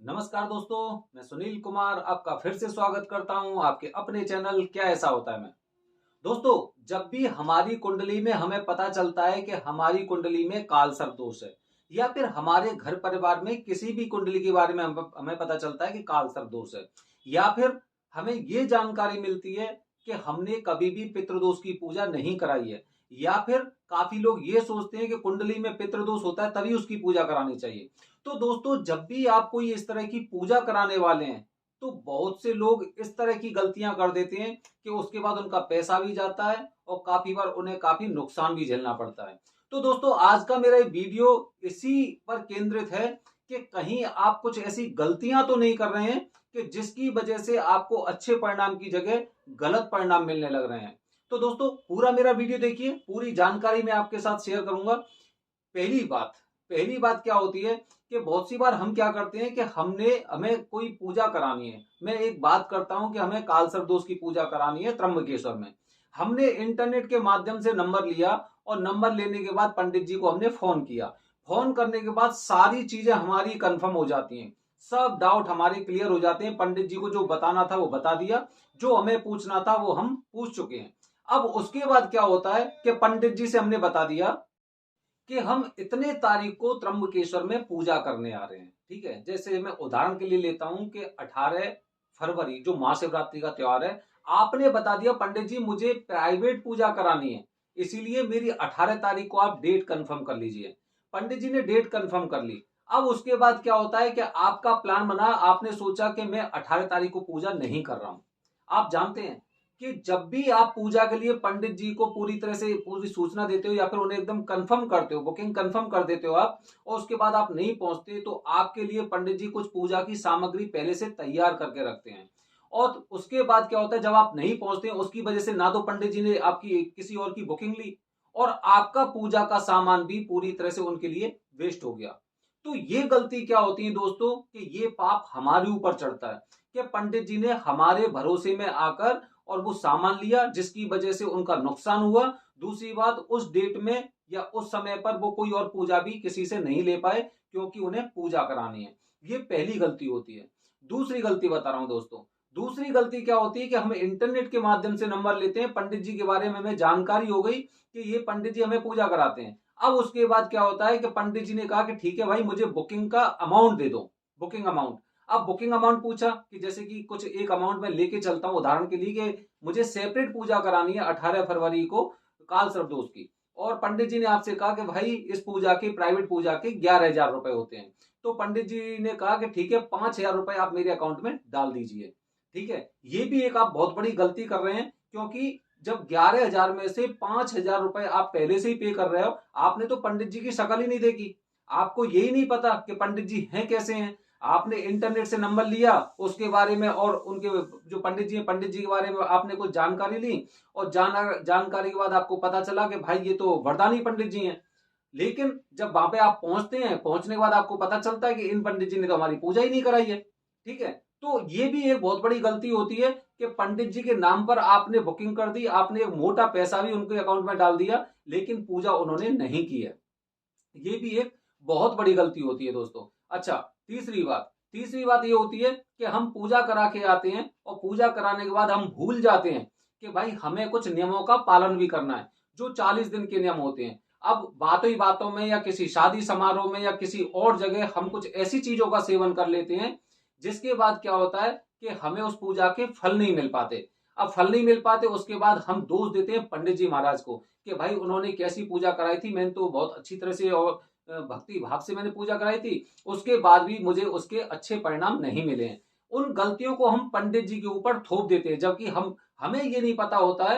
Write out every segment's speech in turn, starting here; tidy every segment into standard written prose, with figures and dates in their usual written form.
नमस्कार दोस्तों, मैं सुनील कुमार आपका फिर से स्वागत करता हूं आपके अपने चैनल क्या ऐसा होता है में। दोस्तों, जब भी हमारी कुंडली में हमें पता चलता है कि हमारी कुंडली में कालसर्प दोष है या फिर हमारे घर परिवार में किसी भी कुंडली के बारे में हमें पता चलता है कि कालसर्प दोष है या फिर हमें ये जानकारी मिलती है कि हमने कभी भी पितृदोष की पूजा नहीं कराई है या फिर काफी लोग ये सोचते हैं कि कुंडली में पितृदोष होता है तभी उसकी पूजा करानी चाहिए। तो दोस्तों, जब भी आप कोई इस तरह की पूजा कराने वाले हैं तो बहुत से लोग इस तरह की गलतियां कर देते हैं कि उसके बाद उनका पैसा भी जाता है और काफी बार उन्हें काफी नुकसान भी झेलना पड़ता है। तो दोस्तों, आज का मेरा वीडियो इसी पर केंद्रित है कि कहीं आप कुछ ऐसी गलतियां तो नहीं कर रहे हैं कि जिसकी वजह से आपको अच्छे परिणाम की जगह गलत परिणाम मिलने लग रहे हैं। तो दोस्तों, पूरा मेरा वीडियो देखिए, पूरी जानकारी मैं आपके साथ शेयर करूंगा। पहली बात पहली बात क्या होती है कि बहुत सी बार हम क्या करते हैं कि हमें कोई पूजा करानी है। मैं एक बात करता हूं कि हमें कालसर्प दोष की पूजा करानी है त्र्यंबकेश्वर में। हमने इंटरनेट के माध्यम से नंबर लिया और नंबर लेने के बाद पंडित जी को हमने फोन किया। फोन करने के बाद सारी चीजें हमारी कंफर्म हो जाती हैं, सब डाउट हमारे क्लियर हो जाते हैं। पंडित जी को जो बताना था वो बता दिया, जो हमें पूछना था वो हम पूछ चुके हैं। अब उसके बाद क्या होता है कि पंडित जी से हमने बता दिया कि हम इतने तारीख को त्र्यंबकेश्वर में पूजा करने आ रहे हैं। ठीक है, जैसे मैं उदाहरण के लिए लेता हूं कि 18 फरवरी जो महाशिवरात्रि का त्योहार है, आपने बता दिया पंडित जी मुझे प्राइवेट पूजा करानी है, इसीलिए मेरी 18 तारीख को आप डेट कंफर्म कर लीजिए। पंडित जी ने डेट कंफर्म कर ली। अब उसके बाद क्या होता है कि आपका प्लान बना, आपने सोचा कि मैं 18 तारीख को पूजा नहीं कर रहा हूं। आप जानते हैं कि जब भी आप पूजा के लिए पंडित जी को पूरी तरह से पूरी सूचना देते हो या फिर उन्हें एकदम कंफर्म करते हो, बुकिंग कंफर्म कर देते हो आप, और उसके बाद आप नहीं पहुंचते, तो आपके लिए पंडित जी कुछ पूजा की सामग्री पहले से तैयार करके रखते हैं। और उसके बाद क्या होता है, जब आप नहीं पहुंचते उसकी वजह से ना तो पंडित जी ने आपकी किसी और की बुकिंग ली और आपका पूजा का सामान भी पूरी तरह से उनके लिए वेस्ट हो गया। तो ये गलती क्या होती है दोस्तों कि ये पाप हमारे ऊपर चढ़ता है कि पंडित जी ने हमारे भरोसे में आकर और वो सामान लिया जिसकी वजह से उनका नुकसान हुआ। दूसरी बात, उस डेट में या उस समय पर वो कोई और पूजा भी किसी से नहीं ले पाए क्योंकि उन्हें पूजा करानी है। ये पहली गलती होती है। दूसरी गलती बता रहा हूं दोस्तों, दूसरी गलती क्या होती है कि हम इंटरनेट के माध्यम से नंबर लेते हैं, पंडित जी के बारे में हमें जानकारी हो गई कि ये पंडित जी हमें पूजा कराते हैं। अब उसके बाद क्या होता है कि पंडित जी ने कहा कि ठीक है भाई, मुझे बुकिंग का अमाउंट दे दो, बुकिंग अमाउंट। अब बुकिंग अमाउंट पूछा कि जैसे कि कुछ एक अमाउंट में लेके चलता हूं उदाहरण के लिए कि मुझे सेपरेट पूजा करानी है 18 फरवरी को काल सर्पदोष की, और पंडित जी ने आपसे कहा कि भाई इस पूजा के प्राइवेट पूजा के 11,000 रुपए होते हैं। तो पंडित जी ने कहा कि ठीक है, 5,000 रुपए आप मेरे अकाउंट में डाल दीजिए। ठीक है, ये भी एक आप बहुत बड़ी गलती कर रहे हैं, क्योंकि जब 11,000 में से 5,000 रुपए आप पहले से ही पे कर रहे हो, आपने तो पंडित जी की शक्ल ही नहीं देखी, आपको यही नहीं पता कि पंडित जी हैं कैसे हैं। आपने इंटरनेट से नंबर लिया उसके बारे में और उनके जो पंडित जी हैं, पंडित जी के बारे में आपने कुछ जानकारी ली और जानकारी के बाद आपको पता चला कि भाई ये तो वरदानी पंडित जी हैं। लेकिन जब वहां पे आप पहुंचते हैं, पहुंचने के बाद आपको पता चलता है कि इन पंडित जी ने तो हमारी पूजा ही नहीं कराई है। ठीक है, तो ये भी एक बहुत बड़ी गलती होती है कि पंडित जी के नाम पर आपने बुकिंग कर दी, आपने एक मोटा पैसा भी उनके अकाउंट में डाल दिया, लेकिन पूजा उन्होंने नहीं की है। ये भी एक बहुत बड़ी गलती होती है दोस्तों। अच्छा, तीसरी बात ये होती है कि हम पूजा करा के आते हैं और पूजा कराने के बाद हम भूल जाते हैं कि भाई हमें कुछ नियमों का पालन भी करना है, जो 40 दिन के नियम होते हैं। अब बातों ही बातों में या किसी शादी समारोह में या किसी और जगह हम कुछ ऐसी चीजों का सेवन कर लेते हैं जिसके बाद क्या होता है कि हमें उस पूजा के फल नहीं मिल पाते। अब फल नहीं मिल पाते, उसके बाद हम दोष देते हैं पंडित जी महाराज को कि भाई उन्होंने कैसी पूजा कराई थी, मैंने तो बहुत अच्छी तरह से और भक्ति भाव से मैंने पूजा कराई थी, उसके बाद भी मुझे उसके अच्छे परिणाम नहीं मिले हैं। उन गलतियों को हम पंडित जी के ऊपर थोप देते हैं, जबकि हमें ये नहीं पता होता है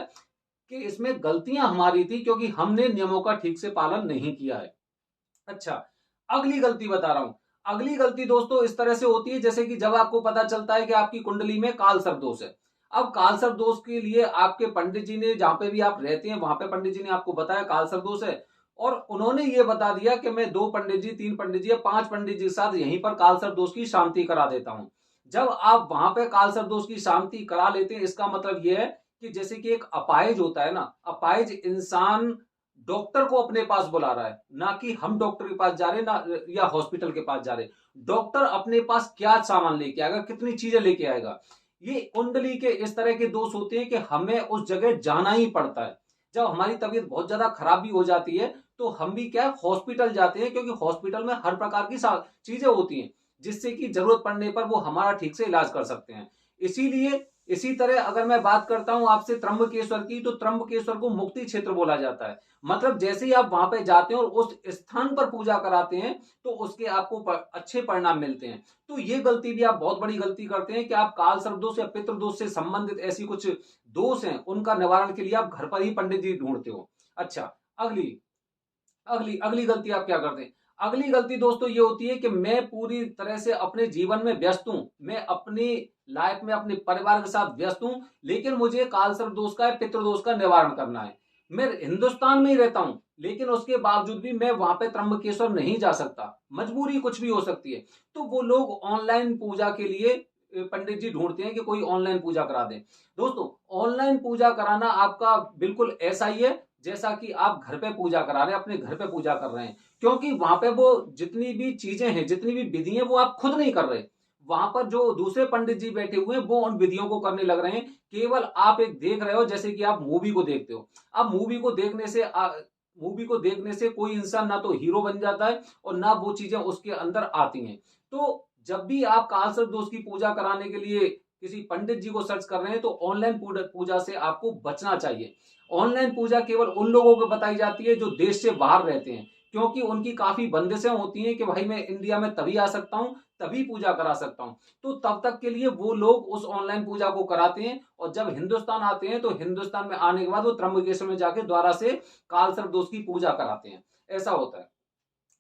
कि इसमें गलतियां हमारी थी क्योंकि हमने नियमों का ठीक से पालन नहीं किया है। अच्छा, अगली गलती बता रहा हूं। अगली गलती दोस्तों इस तरह से होती है जैसे कि जब आपको पता चलता है कि आपकी कुंडली में काल सर्प दोष है। अब काल सर्प दोष के लिए आपके पंडित जी ने, जहां पे भी आप रहते हैं वहां पे पंडित जी ने आपको बताया काल सर्प दोष है, और उन्होंने ये बता दिया कि मैं 2 पंडित जी, 3 पंडित जी या 5 पंडित जी के साथ यहीं पर काल सर्प दोष की शांति करा देता हूं। जब आप वहां पे काल सर्प दोष की शांति करा लेते हैं, इसका मतलब यह है कि जैसे कि एक अपाहिज होता है ना, अपाहिज इंसान डॉक्टर को अपने पास बुला रहा है, ना कि हम डॉक्टर के पास जा रहे ना या हॉस्पिटल के पास जा रहे। डॉक्टर अपने पास क्या सामान लेके आएगा, कितनी चीजें लेके आएगा। ये कुंडली के इस तरह के दोष होते हैं कि हमें उस जगह जाना ही पड़ता है। जब हमारी तबीयत बहुत ज्यादा खराब भी हो जाती है तो हम भी क्या है हॉस्पिटल जाते हैं, क्योंकि हॉस्पिटल में हर प्रकार की चीजें होती हैं जिससे कि जरूरत पड़ने पर वो हमारा ठीक से इलाज कर सकते हैं। इसीलिए इसी तरह अगर मैं बात करता हूं आपसे त्र्यंबकेश्वर की, तो त्र्यंबकेश्वर को मुक्ति क्षेत्र बोला जाता है। मतलब जैसे ही आप वहां पे जाते हैं और उस स्थान पर पूजा कराते हैं तो उसके आपको अच्छे परिणाम मिलते हैं। तो ये गलती भी आप बहुत बड़ी गलती करते हैं कि आप काल सर्प दोष या पितृ दोष से संबंधित ऐसी कुछ दोष हैं उनका निवारण के लिए आप घर पर ही पंडित जी ढूंढते हो। अच्छा, अगली अगली अगली गलती आप क्या करते हैं? अगली गलती दोस्तों ये होती है कि मैं पूरी तरह से अपने जीवन में व्यस्त हूं, मैं अपनी लाइफ में अपने परिवार के साथ व्यस्त हूं, लेकिन मुझे कालसर्प दोष का पितृ दोष का निवारण करना है। मैं हिंदुस्तान में ही रहता हूं लेकिन उसके बावजूद भी मैं वहां पे त्र्यंबकेश्वर नहीं जा सकता, मजबूरी कुछ भी हो सकती है। तो वो लोग ऑनलाइन पूजा के लिए पंडित जी ढूंढते हैं कि कोई ऑनलाइन पूजा करा दे। दोस्तों, ऑनलाइन पूजा कराना आपका बिल्कुल ऐसा ही है जैसा कि आप घर पे पूजा करा रहे हैं, अपने घर पे पूजा कर रहे हैं, क्योंकि वहां पे वो जितनी भी चीजें हैं, जितनी भी विधि है वो आप खुद नहीं कर रहे। वहां पर जो दूसरे पंडित जी बैठे हुए हैं वो उन विधियों को करने लग रहे हैं। केवल आप एक देख रहे हो, जैसे कि आप मूवी को देखते हो। अब मूवी को देखने से कोई इंसान ना तो हीरो बन जाता है और ना वो चीजें उसके अंदर आती हैं। तो जब भी आप कालसर्प दोष की पूजा कराने के लिए किसी पंडित जी को सर्च कर रहे हैं तो ऑनलाइन पूजा से आपको बचना चाहिए। ऑनलाइन पूजा केवल उन लोगों को बताई जाती है जो देश से बाहर रहते हैं, क्योंकि उनकी काफी बंदिशें होती हैं कि भाई मैं इंडिया में तभी आ सकता हूं, तभी पूजा करा सकता हूं। तो तब तक के लिए वो लोग उस ऑनलाइन पूजा को कराते हैं और जब हिंदुस्तान आते हैं तो हिंदुस्तान में आने के बाद वो त्र्यंबकेश्वर में जाके द्वारा से कालसर्प दोष की पूजा कराते हैं। ऐसा होता है।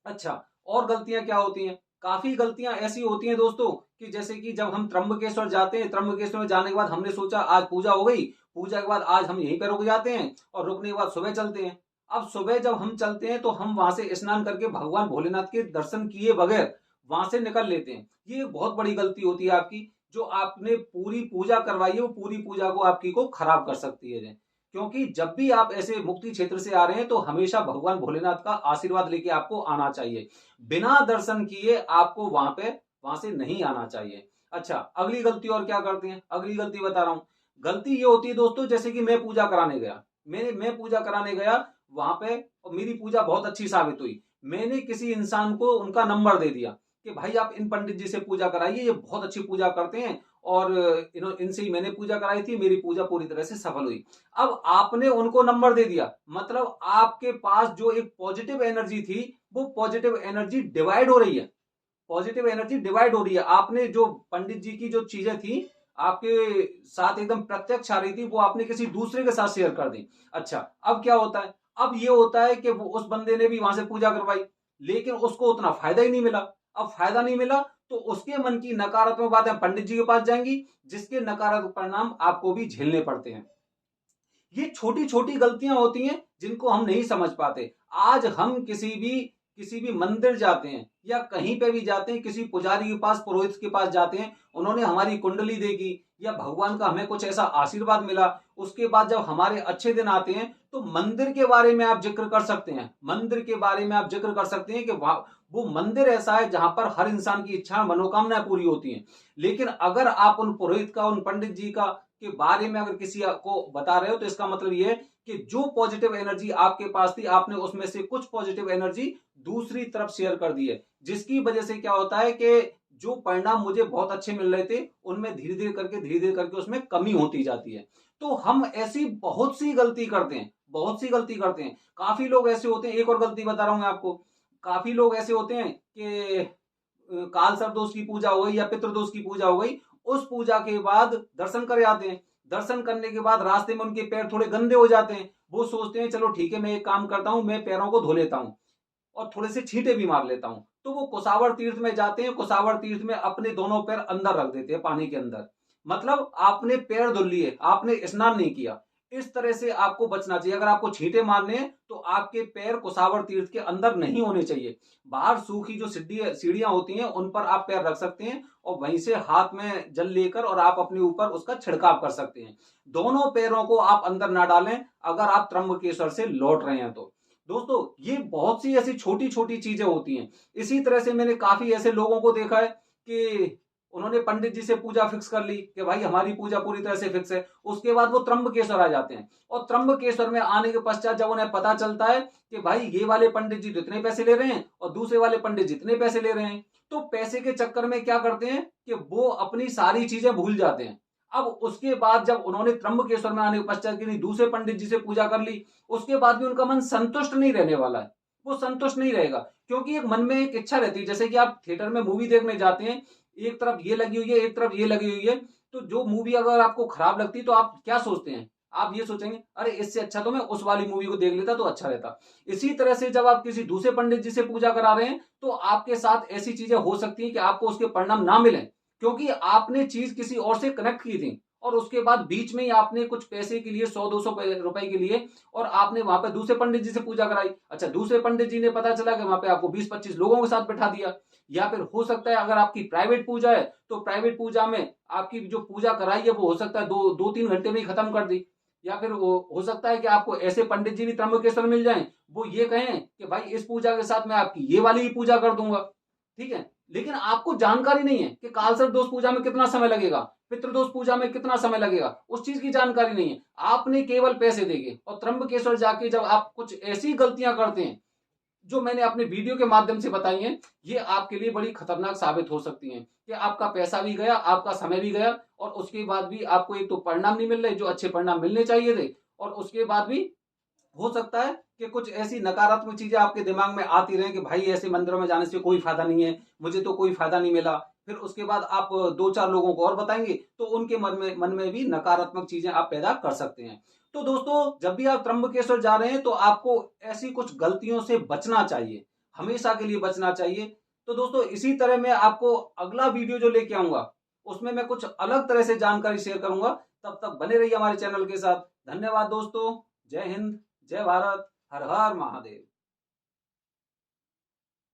अच्छा, और गलतियां क्या होती हैं? काफी गलतियां ऐसी होती हैं दोस्तों कि जैसे कि जब हम त्र्यंबकेश्वर जाते हैं, त्र्यंबकेश्वर में जाने के बाद हमने सोचा आज पूजा हो गई, पूजा के बाद आज हम यहीं पे रुक जाते हैं और रुकने के बाद सुबह चलते हैं। अब सुबह जब हम चलते हैं तो हम वहां से स्नान करके भगवान भोलेनाथ के दर्शन किए बगैर वहां से निकल लेते हैं। ये एक बहुत बड़ी गलती होती है आपकी, जो आपने पूरी पूजा करवाई है वो पूरी पूजा को आपकी को खराब कर सकती है। क्योंकि जब भी आप ऐसे मुक्ति क्षेत्र से आ रहे हैं तो हमेशा भगवान भोलेनाथ का आशीर्वाद लेके आपको आना चाहिए। बिना दर्शन किए आपको वहां से नहीं आना चाहिए। अच्छा, अगली गलती और क्या करते हैं? अगली गलती बता रहा हूं। गलती ये होती है दोस्तों, जैसे कि मैं पूजा कराने गया, मैं पूजा कराने गया वहां पे और मेरी पूजा बहुत अच्छी साबित हुई। मैंने किसी इंसान को उनका नंबर दे दिया कि भाई आप इन पंडित जी से पूजा कराइए, ये बहुत अच्छी पूजा करते हैं और इनसे ही मैंने पूजा कराई थी, मेरी पूजा पूरी तरह से सफल हुई। अब आपने उनको नंबर दे दिया, मतलब आपके पास जो एक पॉजिटिव एनर्जी थी वो पॉजिटिव एनर्जी डिवाइड हो रही है। पॉजिटिव एनर्जी डिवाइड हो रही है। आपने जो पंडित जी की जो चीजें थी आपके साथ एकदम प्रत्यक्ष आ रही थी, वो आपने किसी दूसरे के साथ शेयर कर दी। अच्छा, अब क्या होता है? अब ये होता है कि वो उस बंदे ने भी वहां से पूजा करवाई लेकिन उसको उतना फायदा ही नहीं मिला। अब फायदा नहीं मिला तो उसके मन की नकारात्मक बातें पंडित जी के पास जाएंगी, जिसके नकारात्मक परिणाम आपको भी झेलने पड़ते हैं। ये छोटी छोटी गलतियां होती हैं जिनको हम नहीं समझ पाते। आज हम किसी भी मंदिर जाते हैं या कहीं पे भी जाते हैं, किसी पुजारी के पास, पुरोहित के पास जाते हैं, उन्होंने हमारी कुंडली देखी या भगवान का हमें कुछ ऐसा आशीर्वाद मिला, उसके बाद जब हमारे अच्छे दिन आते हैं तो मंदिर के बारे में आप जिक्र कर सकते हैं। मंदिर के बारे में आप जिक्र कर सकते हैं कि वो मंदिर ऐसा है जहां पर हर इंसान की इच्छा मनोकामनाएं पूरी होती हैं। लेकिन अगर आप उन पुरोहित का, उन पंडित जी का के बारे में अगर किसी को बता रहे हो तो इसका मतलब ये है कि जो पॉजिटिव एनर्जी आपके पास थी आपने उसमें से कुछ पॉजिटिव एनर्जी दूसरी तरफ शेयर कर दी है, जिसकी वजह से क्या होता है कि जो परिणाम मुझे बहुत अच्छे मिल रहे थे उनमें धीरे धीरे करके उसमें कमी होती जाती है। तो हम ऐसी बहुत सी गलती करते हैं, बहुत सी गलती करते हैं। काफी लोग ऐसे होते हैं, एक और गलती बता रहा हूं मैं आपको। काफी लोग ऐसे होते हैं कि काल सर्पदोष की पूजा हो गई या पितृदोष की पूजा हो गई, उस पूजा के बाद दर्शन कर आते हैं। दर्शन करने के बाद रास्ते में उनके पैर थोड़े गंदे हो जाते हैं। वो सोचते हैं चलो ठीक है मैं एक काम करता हूं, मैं पैरों को धो लेता हूं और थोड़े से छींटे भी मार लेता हूं। तो वो कुसावर तीर्थ में जाते हैं, कुसावर तीर्थ में अपने दोनों पैर अंदर रख देते हैं पानी के अंदर। मतलब आपने पैर धुल लिए, आपने स्नान नहीं किया। इस तरह से आपको बचना चाहिए। अगर आपको छींटे मारने हैं तो आपके पैर कुसावर तीर्थ के अंदर नहीं होने चाहिए। बाहर सूखी जो सीढ़ियां होती हैं उन पर आप पैर रख सकते हैं और वहीं से हाथ में जल लेकर और आप अपने ऊपर उसका छिड़काव कर सकते हैं। दोनों पैरों को आप अंदर ना डालें अगर आप त्र्यंबकेश्वर से लौट रहे हैं तो। दोस्तों ये बहुत सी ऐसी छोटी छोटी चीजें होती हैं। इसी तरह से मैंने काफी ऐसे लोगों को देखा है कि उन्होंने पंडित जी से पूजा फिक्स कर ली कि भाई हमारी पूजा पूरी तरह से फिक्स है। उसके बाद वो त्र्यंबकेश्वर आ जाते हैं और त्र्यंबकेश्वर में आने के पश्चात जब उन्हें पता चलता है कि भाई ये वाले पंडित जी जितने पैसे ले रहे हैं और दूसरे वाले पंडित जितने पैसे ले रहे हैं, तो पैसे के चक्कर में क्या करते हैं कि वो अपनी सारी चीजें भूल जाते हैं। अब उसके बाद जब उन्होंने त्र्यंबकेश्वर में आने के पश्चात की दूसरे पंडित जी से पूजा कर ली, उसके बाद भी उनका मन संतुष्ट नहीं रहने वाला है। वो संतुष्ट नहीं रहेगा क्योंकि एक मन में एक इच्छा रहती है। जैसे कि आप थिएटर में मूवी देखने जाते हैं, एक तरफ ये लगी हुई है, एक तरफ ये लगी हुई है, तो जो मूवी अगर आपको खराब लगती है तो आप क्या सोचते हैं? आप ये सोचेंगे अरे इससे अच्छा तो मैं उस वाली मूवी को देख लेता तो अच्छा रहता। इसी तरह से जब आप किसी दूसरे पंडित जी से पूजा करा रहे हैं तो आपके साथ ऐसी चीजें हो सकती हैं कि आपको उसके परिणाम ना मिले, क्योंकि आपने चीज किसी और से कनेक्ट की थी और उसके बाद बीच में ही आपने कुछ पैसे के लिए 100-200 रुपए के लिए और आपने वहां पे दूसरे पंडित जी से पूजा कराई। अच्छा, दूसरे पंडित जी ने पता चला कि वहां पे आपको 20-25 लोगों के साथ बैठा दिया। या फिर हो सकता है अगर आपकी प्राइवेट पूजा है तो प्राइवेट पूजा में आपकी जो पूजा कराई है वो हो सकता है 2-3 घंटे में ही खत्म कर दी। या फिर हो सकता है कि आपको ऐसे पंडित जी भी त्र्यंबकेश्वर मिल जाएं, वो ये कहें कि भाई इस पूजा के साथ मैं आपकी ये वाली ही पूजा कर दूंगा। ठीक है, लेकिन आपको जानकारी नहीं है कि कालसर्प दोष पूजा में कितना समय लगेगा, पितृदोष पूजा में कितना समय लगेगा, उस चीज की जानकारी नहीं है। आपने केवल पैसे देंगे और त्र्यंबकेश्वर जाके जब आप कुछ ऐसी गलतियां करते हैं जो मैंने अपने वीडियो के माध्यम से बताई हैं, ये आपके लिए बड़ी खतरनाक साबित हो सकती हैं कि आपका पैसा भी गया, आपका समय भी गया और उसके बाद भी आपको एक तो परिणाम नहीं मिल रहे जो अच्छे परिणाम मिलने चाहिए थे, और उसके बाद भी हो सकता है कि कुछ ऐसी नकारात्मक चीजें आपके दिमाग में आती रहे कि भाई ऐसे मंदिरों में जाने से कोई फायदा नहीं है, मुझे तो कोई फायदा नहीं मिला। फिर उसके बाद आप 2-4 लोगों को और बताएंगे तो उनके मन में भी नकारात्मक चीजें आप पैदा कर सकते हैं। तो दोस्तों जब भी आप त्र्यंबकेश्वर जा रहे हैं तो आपको ऐसी कुछ गलतियों से बचना चाहिए, हमेशा के लिए बचना चाहिए। तो दोस्तों इसी तरह मैं आपको अगला वीडियो जो लेके आऊंगा उसमें मैं कुछ अलग तरह से जानकारी शेयर करूंगा। तब तक बने रहिए हमारे चैनल के साथ। धन्यवाद दोस्तों। जय हिंद, जय भारत, हर हर महादेव।